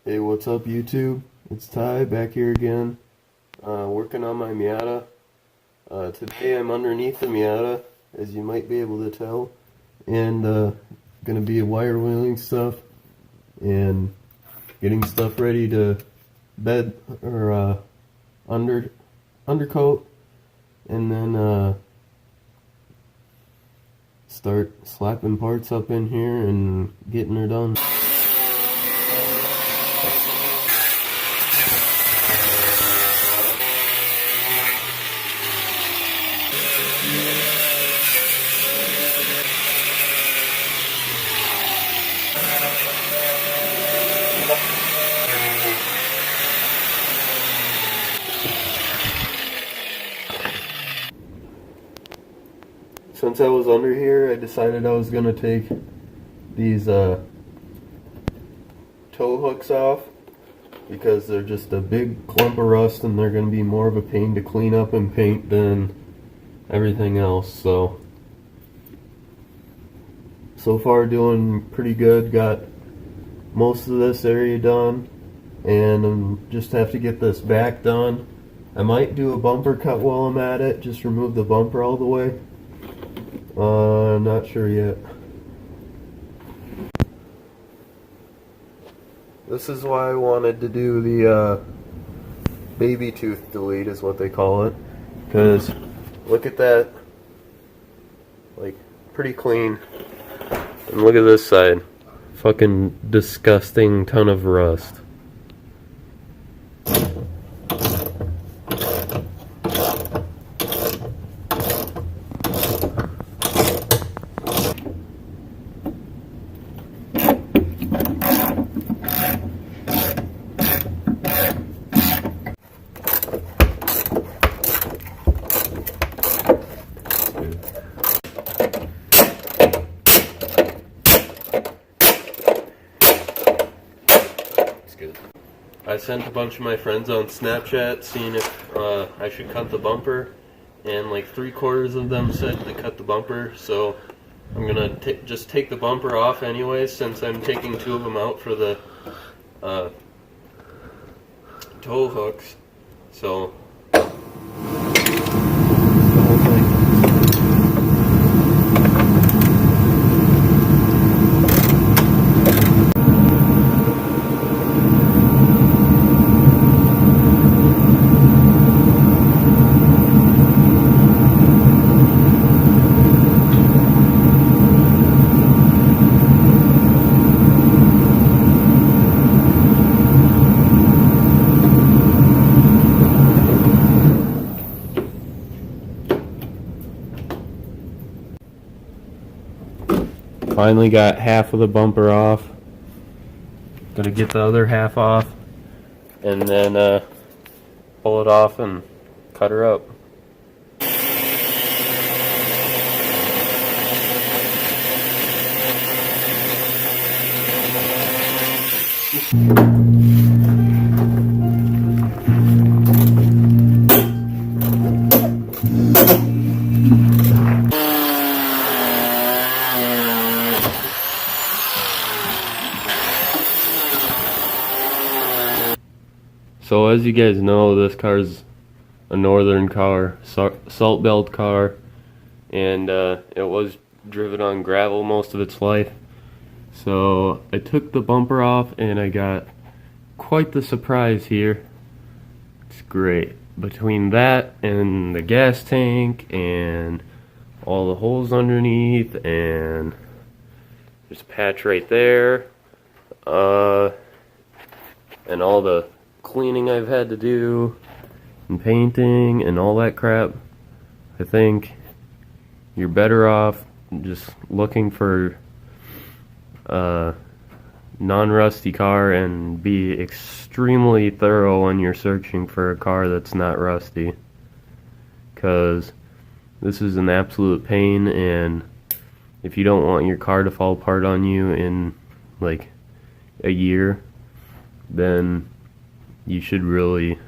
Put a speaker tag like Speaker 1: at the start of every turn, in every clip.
Speaker 1: Hey, what's up YouTube? It's Ty back here again, working on my Miata. Today I'm underneath the Miata, as you might be able to tell, and gonna be wire wheeling stuff and getting stuff ready to bed or undercoat, and then start slapping parts up in here and getting her done. Since I was under here, I decided I was going to take these tow hooks off because they're just a big clump of rust and they're going to be more of a pain to clean up and paint than everything else. So far doing pretty good. Got most of this area done, and just have to get this back done. I might do a bumper cut while I'm at it, just remove the bumper all the way. I'm not sure yet. This is why I wanted to do the baby tooth delete, is what they call it. Because look at that, like, pretty clean. And look at this side, fucking disgusting ton of rust. Good. I sent a bunch of my friends on Snapchat seeing if I should cut the bumper, and like 3/4 of them said to cut the bumper, so I'm gonna just take the bumper off anyways, since I'm taking 2 of them out for the tow hooks. So finally got half of the bumper off. Gonna get the other half off and then pull it off and cut her up. So as you guys know, this car's a northern car, salt belt car, and it was driven on gravel most of its life. So I took the bumper off and I got quite the surprise here. It's great. Between that and the gas tank and all the holes underneath, and there's a patch right there, and all the cleaning I've had to do and painting and all that crap, I think you're better off just looking for a non-rusty car and be extremely thorough when you're searching for a car that's not rusty, because this is an absolute pain. And if you don't want your car to fall apart on you in like a year, then you should really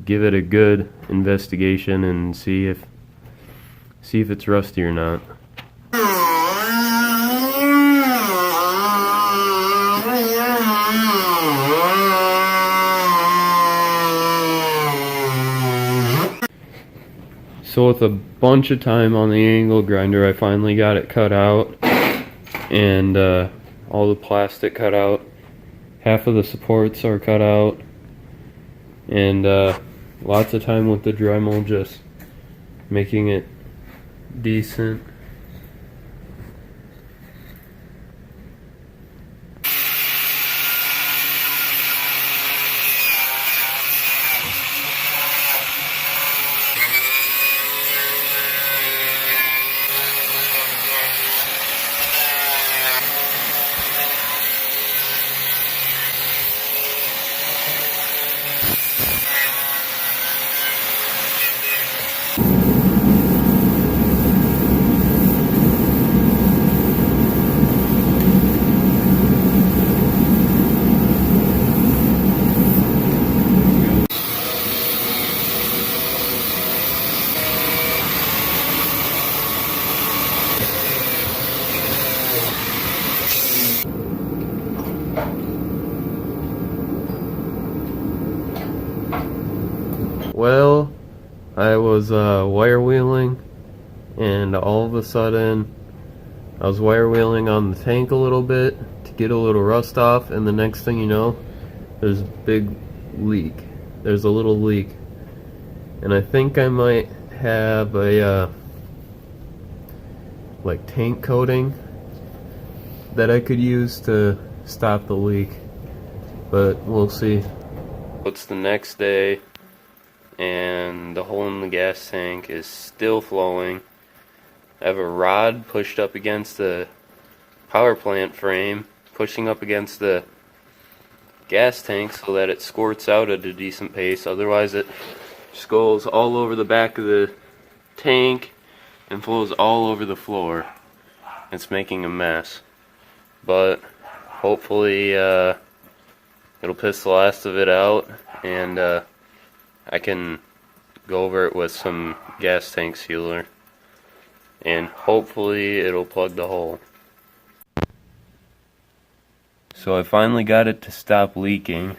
Speaker 1: give it a good investigation and see if it's rusty or not. So with a bunch of time on the angle grinder, I finally got it cut out, and all the plastic cut out. Half of the supports are cut out, and lots of time with the Dremel just making it decent. Well, I was wire wheeling, and all of a sudden I was wire wheeling on the tank a little bit to get a little rust off, and the next thing you know, there's a big leak. There's a little leak, and I think I might have a like tank coating that I could use to stop the leak, but we'll see. It's the next day, and the hole in the gas tank is still flowing. I have a rod pushed up against the power plant frame, pushing up against the gas tank so that it squirts out at a decent pace. Otherwise it just goes all over the back of the tank and flows all over the floor. It's making a mess, but hopefully it'll piss the last of it out, and I can go over it with some gas tank sealer, and hopefully it'll plug the hole. So I finally got it to stop leaking,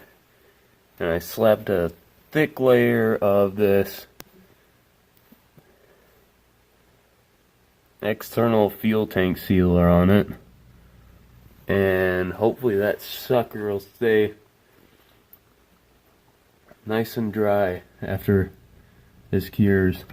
Speaker 1: and I slapped a thick layer of this external fuel tank sealer on it, and hopefully that sucker will stay nice and dry after this cures.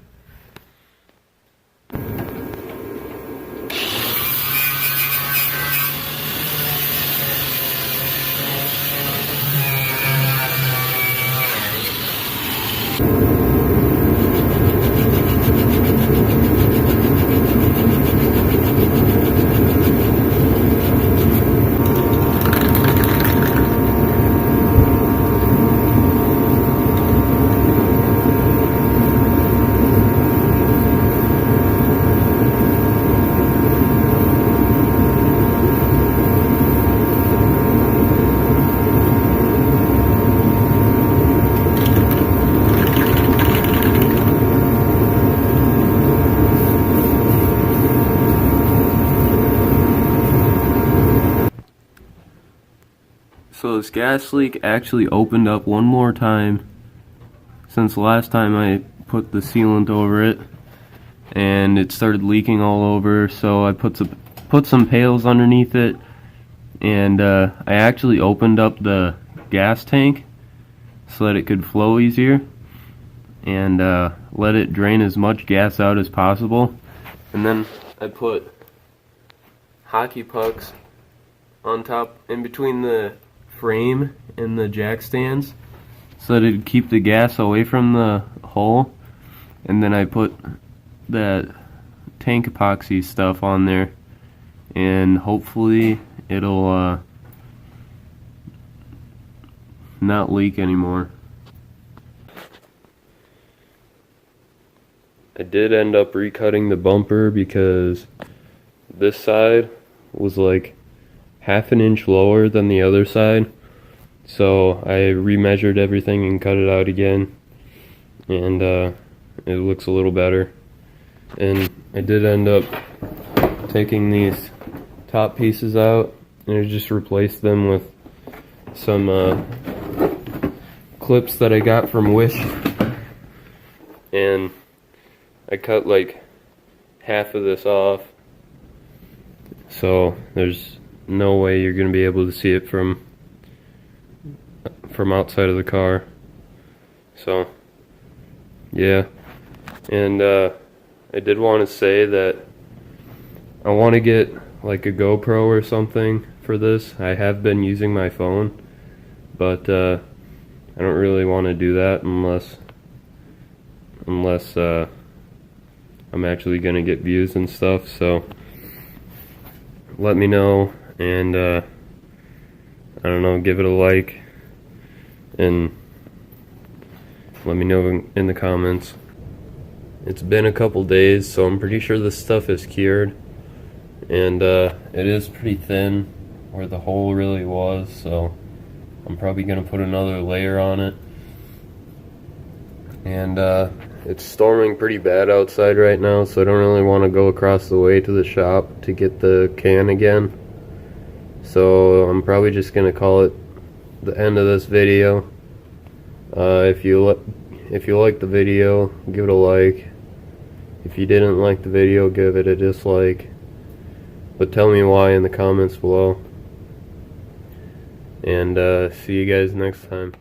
Speaker 1: So this gas leak actually opened up one more time since the last time I put the sealant over it, and it started leaking all over. So I put some pails underneath it, and I actually opened up the gas tank so that it could flow easier, and let it drain as much gas out as possible. And then I put hockey pucks on top, in between the frame and the jack stands, so that it'd keep the gas away from the hole. And then I put that tank epoxy stuff on there, and hopefully it'll not leak anymore. I did end up recutting the bumper because this side was like half an inch lower than the other side, so I remeasured everything and cut it out again, and it looks a little better. And I did end up taking these top pieces out, and I just replaced them with some clips that I got from Wish, and I cut like half of this off, so there's no way you're gonna be able to see it from outside of the car. So yeah, and I did want to say that I want to get like a GoPro or something for this. I have been using my phone, but I don't really want to do that unless I'm actually gonna get views and stuff. So let me know, and I don't know, give it a like, and let me know in the comments. It's been a couple days, so I'm pretty sure this stuff is cured, and it is pretty thin where the hole really was, so I'm probably gonna put another layer on it. And it's storming pretty bad outside right now, so I don't really want to go across the way to the shop to get the can again. So I'm probably just gonna call it the end of this video. If you liked the video, give it a like. If you didn't like the video, give it a dislike. But tell me why in the comments below. And see you guys next time.